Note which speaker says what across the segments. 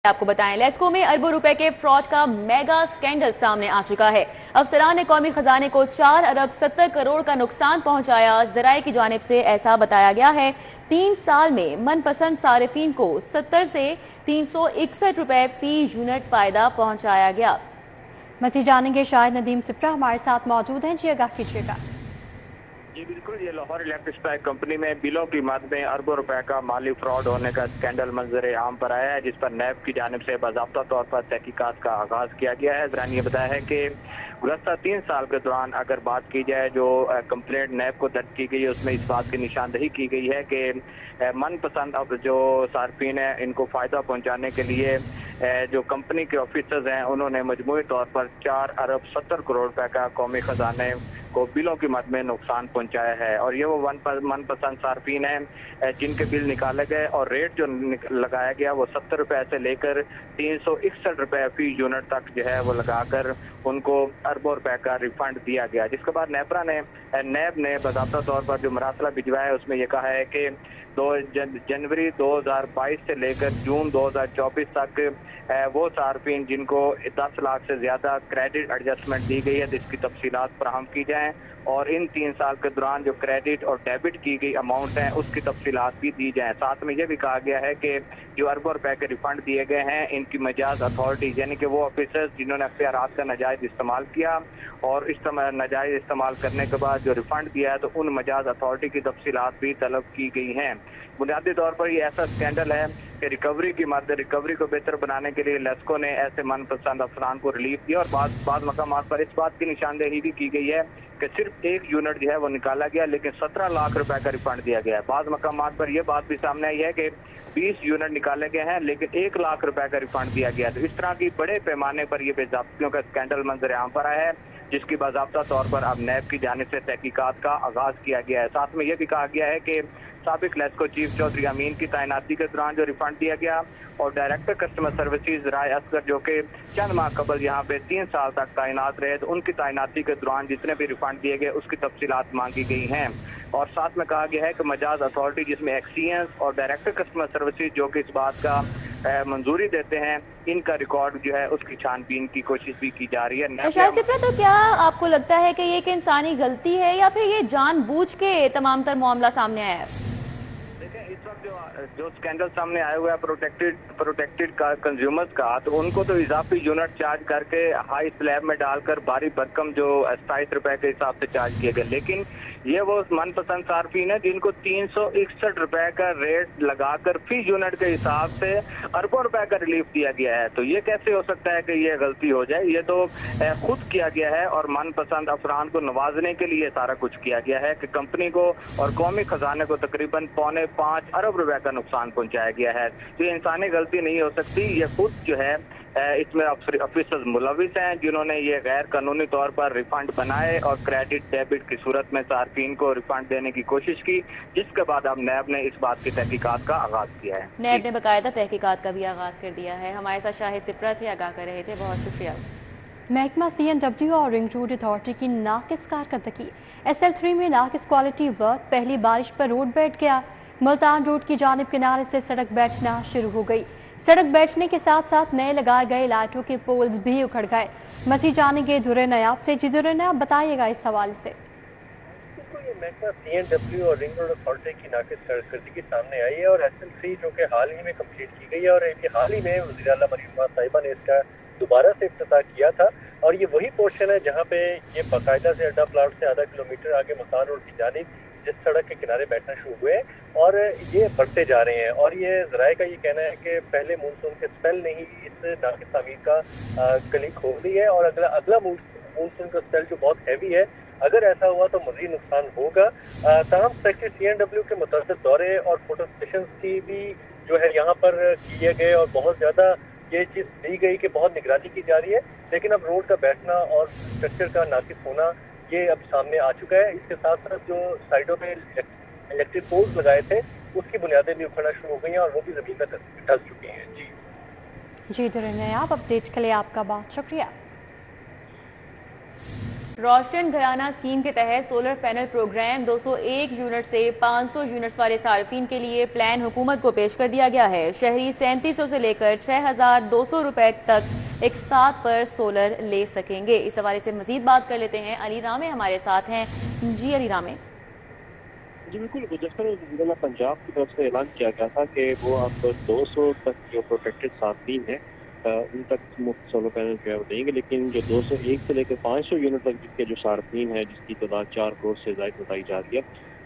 Speaker 1: आपको बताएं, लेस्को में अरबों रुपए के फ्रॉड का मेगा स्कैंडल सामने आ चुका है। अफसरान ने कौमी खजाने को 4 अरब 70 करोड़ का नुकसान पहुंचाया। ज़राए की जानिब से ऐसा बताया गया है 3 साल में मनपसंद सारिफीन को 70 से 361 रुपए फी यूनिट फायदा पहुंचाया गया।
Speaker 2: मज़ीद जानेंगे, शाहिद नदीम सिप्रा हमारे साथ मौजूद हैं। जी आगाह कीजिएगा।
Speaker 3: जी बिल्कुल, ये लाहौर इलेक्ट्रिक सप्लाई कंपनी में बिलों की मद में अरबों रुपए का माली फ्रॉड होने का स्कैंडल मंजर आम पर आया है, जिस पर नैब की जानिब से बाज़ाब्ता तौर पर तहकीकात का आगाज किया गया है। ज़रा ने बताया है कि गुज़श्ता 3 साल के दौरान अगर बात की जाए जो कंप्लेंट नैब को दर्ज की गई है, उसमें इस बात की निशानदही की गई है कि मनपसंद अब जो सार्फिन है इनको फ़ायदा पहुँचाने के लिए जो कंपनी के ऑफिसर्स हैं उन्होंने मजमूई तौर पर 4 अरब 70 करोड़ रुपए का कौमी खजाने को बिलों की मद में नुकसान पहुंचाया है। और ये वो मनपसंद सार्फिन हैं जिनके बिल निकाले गए और रेट जो लगाया गया वो 70 रुपए से लेकर 361 रुपए फी यूनिट तक जो है वो लगाकर उनको अरबों रुपए का रिफंड दिया गया। जिसके बाद नैब ने बाज़ाब्ता तौर पर जो मरासला भिजवाया है उसमें यह कहा है कि जनवरी 2022 से लेकर जून 2024 तक वो सार्फिन जिनको 10 लाख से ज्यादा क्रेडिट एडजस्टमेंट दी गई है जिसकी तफसीलात फराहम की जाएं और इन 3 साल के दौरान जो क्रेडिट और डेबिट की गई अमाउंट हैं उसकी तफसीलात भी दी जाएं। साथ में यह भी कहा गया है कि जो अरबों रुपए के रिफंड दिए गए हैं इनकी मजाज अथॉरिटीज यानी कि वो ऑफिसर्स जिन्होंने अख्तियारात का नाजायज इस्तेमाल किया और इस नाजायज इस्तेमाल करने के बाद जो रिफंड दिया है तो उन मजाज अथॉरिटी की तफसीलात भी तलब की गई हैं। बुनियादी तौर पर ये ऐसा स्कैंडल है कि रिकवरी को बेहतर बनाने के लिए लेस्को ने ऐसे मनपसंद अफसरान को रिलीफ दिया और बाद मकामात पर इस बात की निशानदेही भी की गई है कि सिर्फ एक यूनिट जो है वो निकाला गया लेकिन 17 लाख रुपए का रिफंड दिया गया है। बाद मकामात पर यह बात भी सामने आई है कि 20 यूनिट निकाले गए हैं लेकिन 1 लाख रुपए का रिफंड दिया गया। तो इस तरह की बड़े पैमाने पर यह बेज़ाब्तियों का स्कैंडल मंजर आम पर आया है जिसकी बाज़ाब्ता तौर पर अब नैब की जानिब से तहकीकात का आगाज किया गया है। साथ में यह भी कहा गया है कि साबिक लेस्को चीफ चौधरी अमीन की तैनाती के दौरान जो रिफंड दिया गया और डायरेक्टर कस्टमर सर्विसेज राय असगर जो कि चंद माह कबल यहाँ पे 3 साल तक तैनात रहे तो उनकी तैनाती के दौरान जितने भी रिफंड दिए गए उसकी तफसीलात मांगी गई हैं। और साथ में कहा गया है कि मजाज अथॉरिटी जिसमें एक्सीएंस और डायरेक्टर कस्टमर सर्विसेज जो कि इस बात का मंजूरी देते हैं इनका रिकॉर्ड जो है उसकी छानबीन की कोशिश भी की जा रही है।
Speaker 1: तो क्या आपको लगता है कि ये एक इंसानी गलती है या फिर ये जानबूझ के तमाम तर मामला सामने आया है?
Speaker 3: इस वक्त जो स्कैंडल सामने आया हुआ है प्रोटेक्टेड कंज्यूमर्स का, तो उनको तो इजाफी यूनिट चार्ज करके हाई स्लैब में डालकर भारी भरकम जो 27 रुपए के हिसाब से चार्ज किए गए, लेकिन ये वो मनपसंद सार्फिन है जिनको 361 रुपए का रेट लगाकर फी यूनिट के हिसाब से अरबों रुपए का रिलीफ दिया गया है। तो ये कैसे हो सकता है कि ये गलती हो जाए? ये तो खुद किया गया है और मनपसंद अफरान को नवाजने के लिए सारा कुछ किया गया है कि कंपनी को और कौमी खजाने को तकरीबन 5.25 अरब रुपए का नुकसान पहुंचाया गया है। तो ये इंसानी गलती नहीं हो सकती, ये खुद जो है इसमें ऑफिसर्स मुलविस हैं जिन्होंने ये गैर कानूनी तौर पर रिफंड बनाए और क्रेडिट डेबिट की सूरत में सार्फिन को रिफंड देने की कोशिश की, जिसके बाद अब नैब ने इस बात की तहकीकात का आगाज किया है।
Speaker 1: नैब ने बाकायदा तहकीकात का भी आगाज कर दिया है। हमारे साथ शाहिद सिप्रा थे, आगाह कर रहे थे, बहुत शुक्रिया।
Speaker 2: महकमा CNW और रिंग रोड अथॉरिटी की नाकिस कारकर्दगी। SL3 में नाकिस क्वालिटी वर्क, पहली बारिश पर रोड बैठ गया। मुल्तान रोड की जानिब किनारे से सड़क बैठना शुरू हो गई। सड़क बैठने के साथ साथ नए लगाए गए लाइटों के पोल्स भी उखड़ गए। मज़ीद जानेंगे दुर्रे नयाब से। जी दुर्रे नयाब, बताइएगा इस हवाले से।
Speaker 4: ये महकमा CNW और रिंग रोड अथॉरिटी की नाकिस कारकर्दगी सामने आई है और SL3 जो कि हाल ही में कंप्लीट की गई है और हाल ही में वज़ीर आला मरीम नवाज साहिबा ने इसका दोबारा से इफ्तिताह किया था और ये वही पोर्शन है जहाँ पे ये बाकायदा से अड्डा प्लाट से आधा किलोमीटर आगे मुल्तान रोड की जानिब जिस सड़क के किनारे बैठना शुरू हुए और ये बढ़ते जा रहे हैं। और ये ज़राए का ये कहना है कि पहले मानसून के स्पेल ने ही इस नाकिस तामीर का कली खोल दी है और अगला मानसून का स्पेल जो बहुत हैवी है, अगर ऐसा हुआ तो मज़ीद नुकसान होगा। तमाम सेक्रेटरी CNW के मुतअद्दिद दौरे और फोटो स्टेशन की भी जो है यहाँ पर किए गए और बहुत ज़्यादा ये चीज़ दी गई कि बहुत निगरानी की जा रही है, लेकिन अब रोड का बैठना और स्ट्रक्चर का नाकिस होना ये अब सामने आ चुका है। इसके साथ साथ जो साइडों में इलेक्ट्रिक पोल्स लगाए थे उसकी बुनियादें भी उखड़ना शुरू हो गई हैं और वो भी ज़मीन में धंस चुकी हैं। जी
Speaker 2: दुर्रे नयाब, अपडेट के लिए आपका बहुत शुक्रिया।
Speaker 1: روشن گھرانہ اسکیم کے تحت سولر پینل پروگرام 201 یونٹ سے 500 یونٹس والے صارفین کے لیے پلان حکومت کو پیش کر دیا گیا ہے۔ شہری 3700 سے لے کر 6200 روپے تک ایک ساتھ پر سولر لے سکیں گے۔ اس حوالے سے مزید بات کر لیتے ہیں، علی رامے ہمارے ساتھ ہیں۔ جی علی رامے۔
Speaker 5: جی بالکل، گزشتہ وزیر پنجاب کی طرف سے اعلان کیا گیا تھا کہ وہ اب 200 تک جو پروٹیکٹڈ صارفین ہیں ان تک مفت سولر پینل جو ہے وہ دیں گے، لیکن جو 201 سے لے کر 500 یونٹ تک کے جو صارفین ہیں جس کی تعداد 4 کروڑ سے زائد بتائی جا رہی ہے،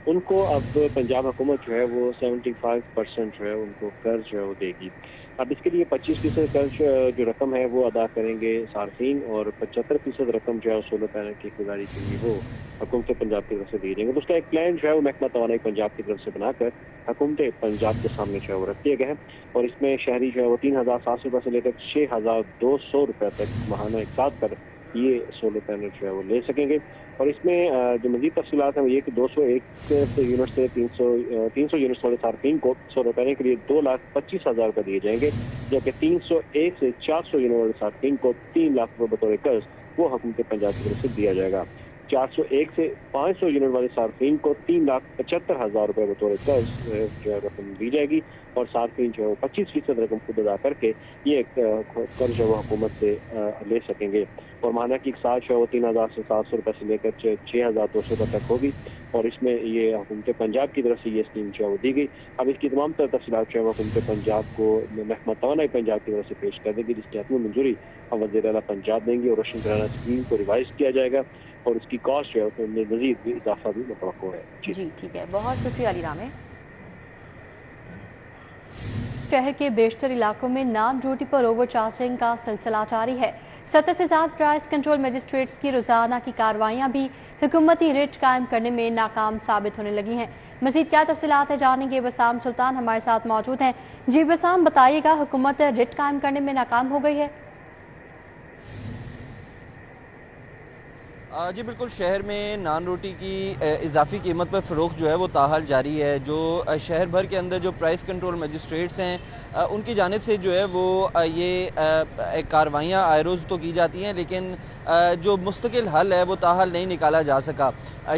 Speaker 5: ان کو اب پنجاب حکومت جو ہے وہ 75% جو ہے ان کو قرض جو ہے وہ دے گی۔ اب اس کے لیے 25% قرض جو رقم ہے وہ ادا کریں گے صارفین، اور 75% رقم جو ہے سولر پینل کی خریداری کے لیے وہ حکومت پنجاب کی طرف سے دی جائیں گے۔ تو اس کا ایک پلان جو ہے وہ محکمہ توانائی پنجاب کی طرف سے بنا کر حکومت پنجاب کے سامنے جو ہے وہ رکھ دیا گیا ہے، اور اس میں شہری جو ہے وہ 3700 روپے سے لے کر 6200 روپے تک ماہانہ ایک ساتھ پر یہ سولر پینل جو ہے وہ لے سکیں گے۔ اور اس میں جو مزید تفصیلات ہیں وہ یہ کہ 201 یونٹ سے 300 یونٹس والے صارفین کو سولر پینل کے لیے 2,25,000 روپے دیے جائیں گے، جبکہ 301 سے 400 یونٹ والے صارفین کو 3 لاکھ روپے بطور قرض وہ حکومت پنجاب کی طرف سے دیا جائے گا۔ 401 سے 500 یونٹ والے صارفین کو 3,75,000 روپے بطور قرض جو ہے رقم دی جائے گی، اور صارفین جو ہے وہ 25% رقم خود ادا کر کے یہ قرض جو ہے وہ حکومت سے لے سکیں گے، اور ماہانہ کی اقساط جو ہے وہ 3,700 روپے سے لے کر 6,200 روپے تک ہوگی، اور اس میں یہ حکومت پنجاب کی طرف سے یہ اسکیم جو ہے وہ دی گئی۔ اب اس کی تمام تر تفصیلات جو ہے وہ حکومت پنجاب کو محکمہ توانائی پنجاب کی طرف سے پیش کر دے گی، جس کی حتمی منظوری وزیر اعلیٰ پنجاب دیں گے، اور روشن گھرانہ اسکیم کو ریوائز کیا جائے گا، اور اس کی کاسٹ جو ہے اس میں مزید بھی اضافہ بھی متوقع ہے۔
Speaker 1: جی ٹھیک ہے، بہت شکریہ علی رامے۔
Speaker 2: شہر کے بیشتر علاقوں میں نان ڈیوٹی پر اوور چارجنگ کا سلسلہ جاری ہے۔ 70 سے زیادہ پرائس کنٹرول مجسٹریٹس کی روزانہ کی کارروائیاں بھی حکومتی ریٹ قائم کرنے میں ناکام ثابت ہونے لگی ہیں۔ مزید کیا تفصیلات ہے جانیں گے، بسام سلطان ہمارے ساتھ موجود ہیں۔ جی بسام، بتائیے گا، حکومت ریٹ قائم کرنے میں ناکام ہو گئی ہے؟
Speaker 6: جی بالکل، شہر میں نان روٹی کی اضافی قیمت پر فروخت جو ہے وہ تاحال جاری ہے۔ جو شہر بھر کے اندر جو پرائس کنٹرول مجسٹریٹس ہیں ان کی جانب سے جو ہے وہ یہ کارروائیاں آئے روز تو کی جاتی ہیں، لیکن جو مستقل حل ہے وہ تاحال نہیں نکالا جا سکا۔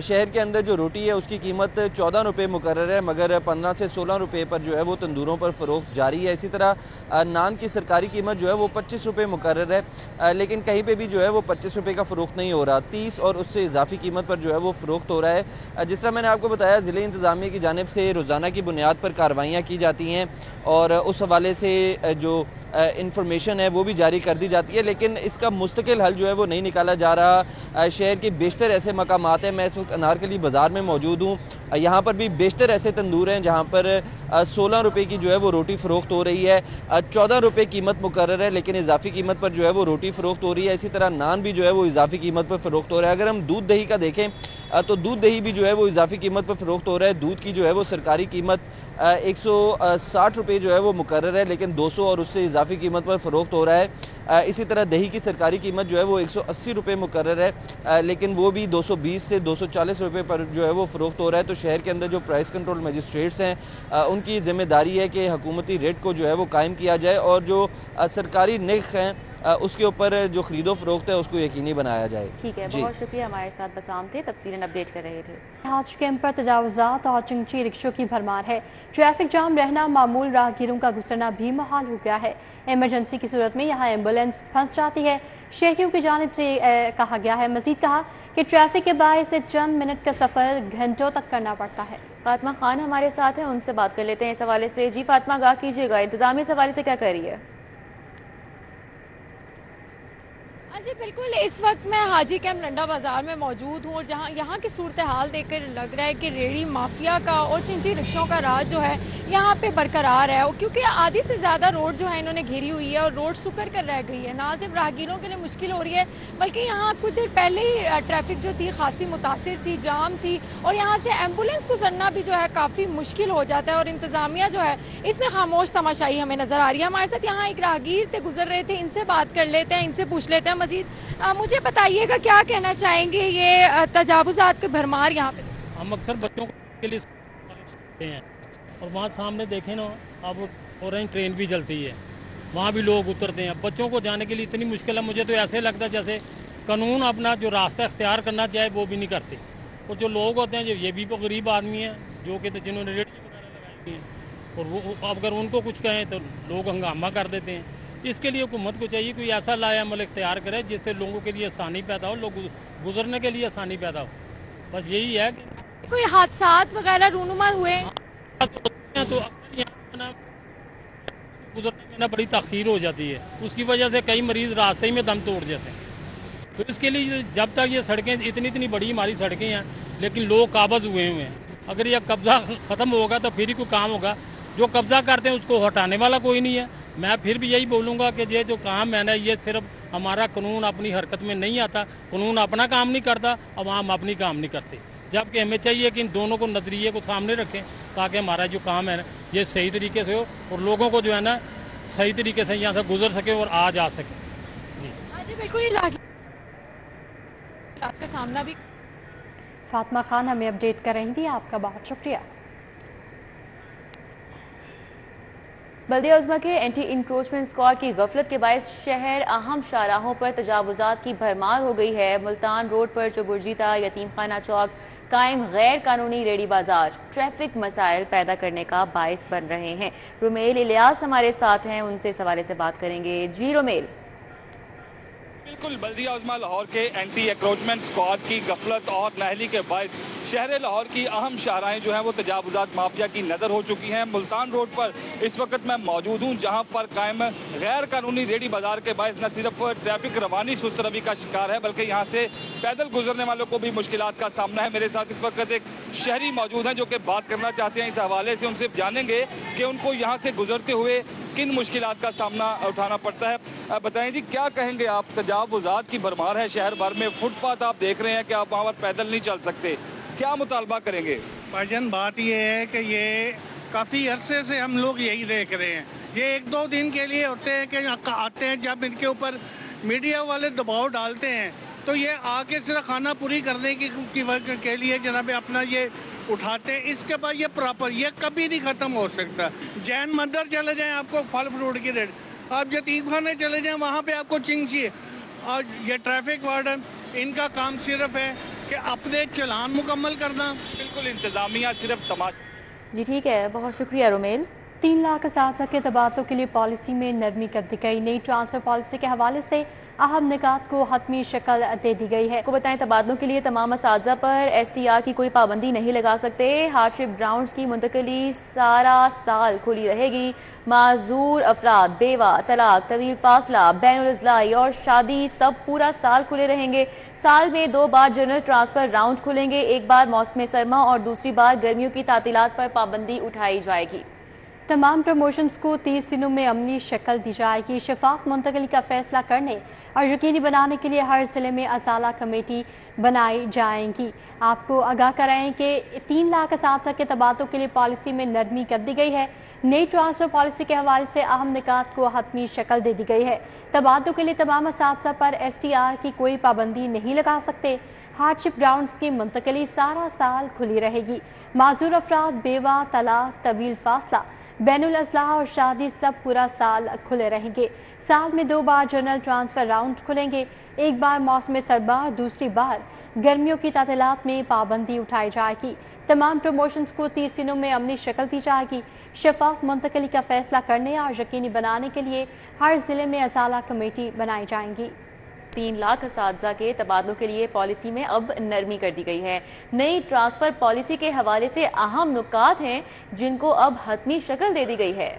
Speaker 6: شہر کے اندر جو روٹی ہے اس کی قیمت 14 روپے مقرر ہے، مگر 15 سے 16 روپے پر جو ہے وہ تندوروں پر فروخت جاری ہے۔ اسی طرح نان کی سرکاری قیمت جو ہے وہ 25 روپے مقرر ہے، لیکن کہیں پہ بھی جو ہے وہ 25 روپے کا فروخت نہیں ہو رہا، 30 اور اس سے اضافی قیمت پر جو ہے وہ فروخت ہو رہا ہے۔ جس طرح میں نے آپ کو بتایا، ضلع انتظامیہ کی جانب سے روزانہ کی بنیاد پر کارروائیاں کی جاتی ہیں، اور اس حوالے سے جو انفارمیشن ہے وہ بھی جاری کر دی جاتی ہے، لیکن اس کا مستقل حل جو ہے وہ نہیں نکالا جا رہا۔ شہر کے بیشتر ایسے مقامات ہیں، میں اس وقت انارکلی بازار میں موجود ہوں، یہاں پر بھی بیشتر ایسے تندور ہیں جہاں پر 16 روپے کی جو ہے وہ روٹی فروخت ہو رہی ہے، 14 روپے قیمت مقرر ہے، لیکن اضافی قیمت پر جو ہے وہ روٹی فروخت ہو رہی ہے۔ اسی طرح نان بھی جو ہے وہ اضافی قیمت پر فروخت ہو رہا ہے۔ اگر ہم دودھ دہی کا دیکھیں تو دودھ دہی بھی جو ہے وہ اضافی قیمت پر فروخت ہو رہا ہے۔ دودھ کی جو ہے وہ سرکاری قیمت 160 روپے جو ہے وہ مقرر ہے، لیکن 200 اور اس سے اضافی قیمت پر فروخت ہو رہا ہے۔ اسی طرح دہی کی سرکاری قیمت جو ہے وہ 180 روپے مقرر ہے، لیکن وہ بھی 220 سے 240 روپے پر جو ہے وہ فروخت ہو رہا ہے۔ تو شہر کے اندر جو پرائس کنٹرول مجسٹریٹس ہیں ان کی ذمہ داری ہے کہ حکومتی ریٹ کو جو ہے وہ قائم کیا جائے، اور جو سرکاری نرخ ہیں اس کے اوپر جو خرید و فروخت ہے اس کو یقینی بنایا جائے۔
Speaker 1: ٹھیک ہے، بہت شکریہ، ہمارے ساتھ بسام تھے، تفصیلاً اپڈیٹ کر رہے تھے۔
Speaker 2: حاج کیمپ پر تجاوزات اور چنگچی رکشوں کی بھرمار ہے۔ ٹریفک جام رہنا معمول راہگیروں کا گزرنا بھی محال ہو گیا ہے۔ ایمرجنسی کی صورت میں یہاں ایمبولینس پھنس جاتی ہے۔ شہریوں کی جانب سے کہا گیا ہے، مزید کہا کہ ٹریفک کے باعث چند منٹ کا سفر گھنٹوں تک کرنا پڑتا ہے۔
Speaker 1: فاطمہ خان ہمارے ساتھ ہیں، ان سے بات کر لیتے ہیں اس حوالے سے۔ جی فاطمہ، آگاہ کیجیے گا، انتظامیہ اس حوالے سے کیا کر رہی ہے؟
Speaker 7: جی بالکل، اس وقت میں حاجی کیمپ لنڈا بازار میں موجود ہوں، اور جہاں یہاں کی صورتحال دیکھ کر لگ رہا ہے کہ ریڑھی مافیا کا اور چنچی رکشوں کا راج جو ہے یہاں پہ برقرار ہے، کیونکہ آدھی سے زیادہ روڈ جو ہے انہوں نے گھیری ہوئی ہے، اور روڈ سکڑ کر رہ گئی ہے۔ نہ صرف راہگیروں کے لیے مشکل ہو رہی ہے، بلکہ یہاں کچھ دیر پہلے ہی ٹریفک جو تھی خاصی متاثر تھی، جام تھی، اور یہاں سے ایمبولینس گزرنا بھی جو ہے کافی مشکل ہو جاتا ہے، اور انتظامیہ جو ہے اس میں خاموش تماشائی ہمیں نظر آ رہی ہے۔ ہمارے ساتھ یہاں ایک راہگیر تھے، گزر رہے تھے، ان سے بات کر لیتے ہیں، ان سے پوچھ لیتے ہیں مزید۔ مجھے بتائیے گا، کیا کہنا چاہیں گے یہ تجاوزات کے بھرمار یہاں پہ؟
Speaker 8: ہم اکثر بچوں کے لیے ہیں، اور وہاں سامنے دیکھیں نا، اب اورنج ٹرین بھی چلتی ہے، وہاں بھی لوگ اترتے ہیں، بچوں کو جانے کے لیے اتنی مشکل ہے، مجھے تو ایسے لگتا ہے جیسے कानून अपना जो रास्ता इख्तियार करना चाहे वो भी नहीं करते। और जो लोग होते हैं, जो ये भी तो गरीब आदमी हैं जो कि जिन्होंने रेडी वगैरह लगाई हैं, और वो अगर उनको कुछ कहें तो लोग हंगामा कर देते हैं। इसके लिए हुकूमत को चाहिए कोई ऐसा लाया अमल इख्तियार करे जिससे लोगों के लिए आसानी पैदा हो, लोग गुजरने के लिए आसानी पैदा हो। बस यही है कि
Speaker 7: कोई हादसात वगैरह रूनुमा हुए
Speaker 8: तो गुजरने में ना बड़ी तखीर हो जाती है, उसकी वजह से कई मरीज रास्ते ही में दम तोड़ जाते हैं। तो इसके लिए जब तक ये सड़कें इतनी बड़ी हमारी सड़कें हैं लेकिन लोग काबज हुए हुए हैं, अगर ये कब्जा ख़त्म होगा तो फिर ही कोई काम होगा। जो कब्जा करते हैं उसको हटाने वाला कोई नहीं है। मैं फिर भी यही बोलूँगा कि ये जो काम है ना, ये सिर्फ हमारा कानून अपनी हरकत में नहीं आता, कानून अपना काम नहीं करता, अवाम अपनी काम नहीं करते। जबकि हमें चाहिए कि इन दोनों को नज़रिए को सामने रखें ताकि हमारा जो काम है ना ये सही तरीके से हो और लोगों को जो है ना सही तरीके से यहाँ से गुजर सके और आ जा सके।
Speaker 7: जी बिल्कुल ही का सामना भी।
Speaker 2: फातिमा खान हमें अपडेट कर रही थी, आपका बहुत शुक्रिया।
Speaker 1: बल्दिया उज़्मा के एंटी इंक्रोचमेंट स्क्वाड की गफलत के बायस शहर अहम शाहराहों पर तजावुजात की भरमार हो गई है। मुल्तान रोड पर चुबुरजीता, यतीम खाना चौक कायम गैर कानूनी रेडी बाजार ट्रैफिक मसाइल पैदा करने का बायस बन रहे हैं। रुमेल इलियास हमारे साथ हैं, उनसे इस हवाले से बात करेंगे। जी रुमेल।
Speaker 9: बिल्कुल, बल्दिया उज़्मा लाहौर के एंटी एक्रोचमेंट स्क्वाड की गफलत और नाअहली के बायस शहर लाहौर की अहम शाहराहें जो हैं वो तजावुजात माफिया की नज़र हो चुकी हैं। मुल्तान रोड पर इस वक्त मैं मौजूद हूँ जहाँ पर कायम गैर कानूनी रेडी बाजार के बायस न सिर्फ ट्रैफिक रवानी सुस्त रवि का शिकार है बल्कि यहाँ से पैदल गुजरने वालों को भी मुश्किलात का सामना है। मेरे साथ इस वक्त एक शहरी मौजूद हैं जो कि बात करना चाहते हैं इस हवाले से। उनसे जानेंगे कि उनको यहाँ से गुजरते हुए किन मुश्किलात का सामना उठाना पड़ता है। बताएं जी, क्या कहेंगे आप? तजावुजात की भरमार है शहर भर में, फुटपाथ आप देख रहे हैं कि आप वहाँ पर पैदल नहीं चल सकते, क्या मुतालबा करेंगे?
Speaker 10: भाईजान, बात ये है कि ये काफ़ी अरसे से हम लोग यही देख रहे हैं। ये एक दो दिन के लिए होते हैं कि आते हैं, जब इनके ऊपर मीडिया वाले दबाव डालते हैं तो ये आके सिर्फ खाना पूरी करने के लिए जनाब अपना ये उठाते हैं। इसके बाद ये प्रॉपर ये कभी नहीं ख़त्म हो सकता। जैन मंदिर चले जाएं, आपको फल फ्रूट की रेट, आप यतीम खाने चले जाएं, वहाँ पे आपको चिंची है। और ये ट्रैफिक वार्डन, इनका काम सिर्फ है कि अपने चलान मुकम्मल करना।
Speaker 9: बिल्कुल, इंतजामिया सिर्फ तमाशा।
Speaker 1: जी ठीक है, बहुत शुक्रिया रुमेल।
Speaker 2: 3 लाख असातिज़ा के तबादलों के लिए पॉलिसी में नरमी कर दी गई। नई ट्रांसफर पॉलिसी के हवाले से अहम निकात को हतमी शक्ल दे दी गई है।
Speaker 1: को बताएं, तबादलों के लिए तमाम असातिज़ा पर STR की कोई पाबंदी नहीं लगा सकते। हार्डशिप ग्राउंड्स की मुंतकली सारा साल खुली रहेगी। माजूर अफराद, बेवा, तलाक, तवील फासला, बैनुल इज़्लाई और शादी सब पूरा साल खुले रहेंगे। साल में 2 बार जनरल ट्रांसफर राउंड खुलेंगे, एक बार मौसम सरमा और दूसरी बार गर्मियों की तातीलात पर पाबंदी उठाई जाएगी।
Speaker 2: तमाम प्रमोशंस को 30 दिनों में अमली शक्ल दी जाएगी। शफाफ मुंतकली का फैसला करने और यकीनी बनाने के लिए हर जिले में असाला कमेटी बनाई जाएंगी। आपको आगाह कराएं कि 3 लाख असातिज़ा के तबादलों के लिए पॉलिसी में नरमी कर दी गई है। नई ट्रांसफर पॉलिसी के हवाले से अहम निकात को हतमी शक्ल दे दी गई है। तबादलों के लिए तमाम असातिज़ा पर STR की कोई पाबंदी नहीं लगा सकते। हार्डशिप ग्राउंड्स की मुंतकली सारा साल खुली रहेगी। माजूर अफराद, बेवा, तलाक, तवील फासला, बैनुल इज़्लाई और शादी सब पूरा साल खुले रहेंगे। साल में 2 बार जनरल ट्रांसफर राउंड खुलेंगे, एक बार मौसम सरमा, दूसरी बार गर्मियों की तातीलात में पाबंदी उठाई जाएगी। तमाम प्रमोशंस को 30 दिनों में अमली शक्ल दी जाएगी। शफाफ मुंतकली का फैसला करने और यकीनी बनाने के लिए हर जिले में असाला कमेटी बनाई जाएंगी।
Speaker 1: 3 लाख असातिज़ा के तबादलों के लिए पॉलिसी में अब नरमी कर दी गई है। नई ट्रांसफर पॉलिसी के हवाले से अहम नुकात हैं जिनको अब हतमी शक्ल दे दी गई है।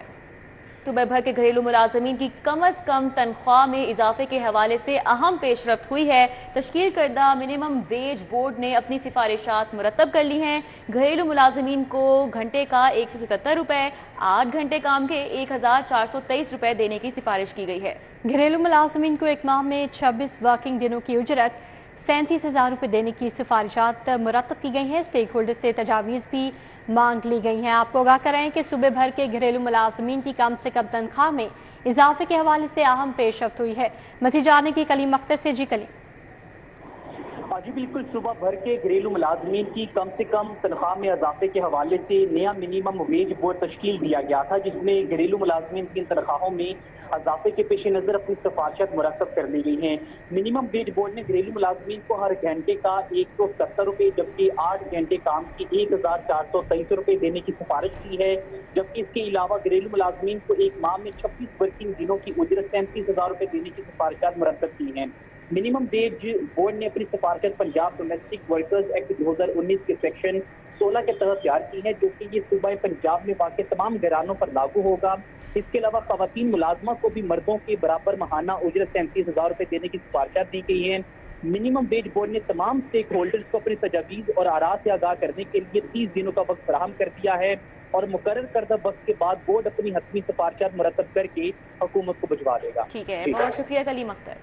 Speaker 1: सूबे भर के घरेलू मुलाजमीन की कम अज कम तनख्वाह में इजाफे के हवाले से अहम पेशरफ्त हुई है। तश्कील करदा मिनिमम वेज बोर्ड ने अपनी सिफारिशात मुरतब कर ली हैं। घरेलू मुलाजमीन को घंटे का 177 रुपये, 8 घंटे काम के 1423 रुपये देने की सिफारिश की गई है।
Speaker 2: घरेलू मुलाजमीन को एक माह में 26 वर्किंग दिनों की उजरत 37,000 रुपये देने की सिफारिशात मुरतब की गई हैं। स्टेक होल्डर से तजावीज़ भी मांग ली गई हैं। आपको आगाह कराएं कि सूबे भर के घरेलू मुलाजमीन की कम से कम तनख्वाह में इजाफे के हवाले से अहम पेशरफ्त हुई है। मज़ीद जानने की कलीम अख्तर से। जी कलीम।
Speaker 11: جی بالکل، صبح بھر کے گھریلو ملازمین کی کم سے کم تنخواہ میں اضافے کے حوالے سے نیا منیمم ویج بورڈ تشکیل دیا گیا تھا، جس میں گھریلو ملازمین کی تنخواہوں میں اضافے کے پیش نظر اپنی سفارشات مرتب کر لی گئی ہیں۔ منیمم ویج بورڈ نے گھریلو ملازمین کو ہر گھنٹے کا 170 روپے جبکہ 8 گھنٹے کام کی 1423 روپے دینے کی سفارش کی ہے، جبکہ اس کے علاوہ گھریلو ملازمین کو ایک ماہ میں 26 ورکنگ دنوں کی اجرت 37,000 روپے دینے کی سفارشات مرتب کی ہیں۔ منیمم ویج بورڈ نے اپنی سفارشات پنجاب ڈومیسٹک ورکرز ایکٹ 2019 کے سیکشن 16 کے تحت تیار کی ہے، جو کہ یہ صوبہ پنجاب میں واقع تمام گھرانوں پر لاگو ہوگا۔ اس کے علاوہ خواتین ملازمہ کو بھی مردوں کے برابر ماہانہ اجرت 37,000 روپے دینے کی سفارشات دی گئی ہیں۔ منیمم ویج بورڈ نے تمام سٹیک ہولڈرز کو اپنی تجاویز اور آراء سے آگاہ کرنے کے لیے 30 دنوں کا وقت فراہم کر دیا ہے اور مقرر کردہ وقت کے بعد بورڈ اپنی حتمی سفارشات مرتب کر کے حکومت کو بھجوا دے گا۔
Speaker 1: ٹھیک ہے، بہت شکریہ کلیم اختر۔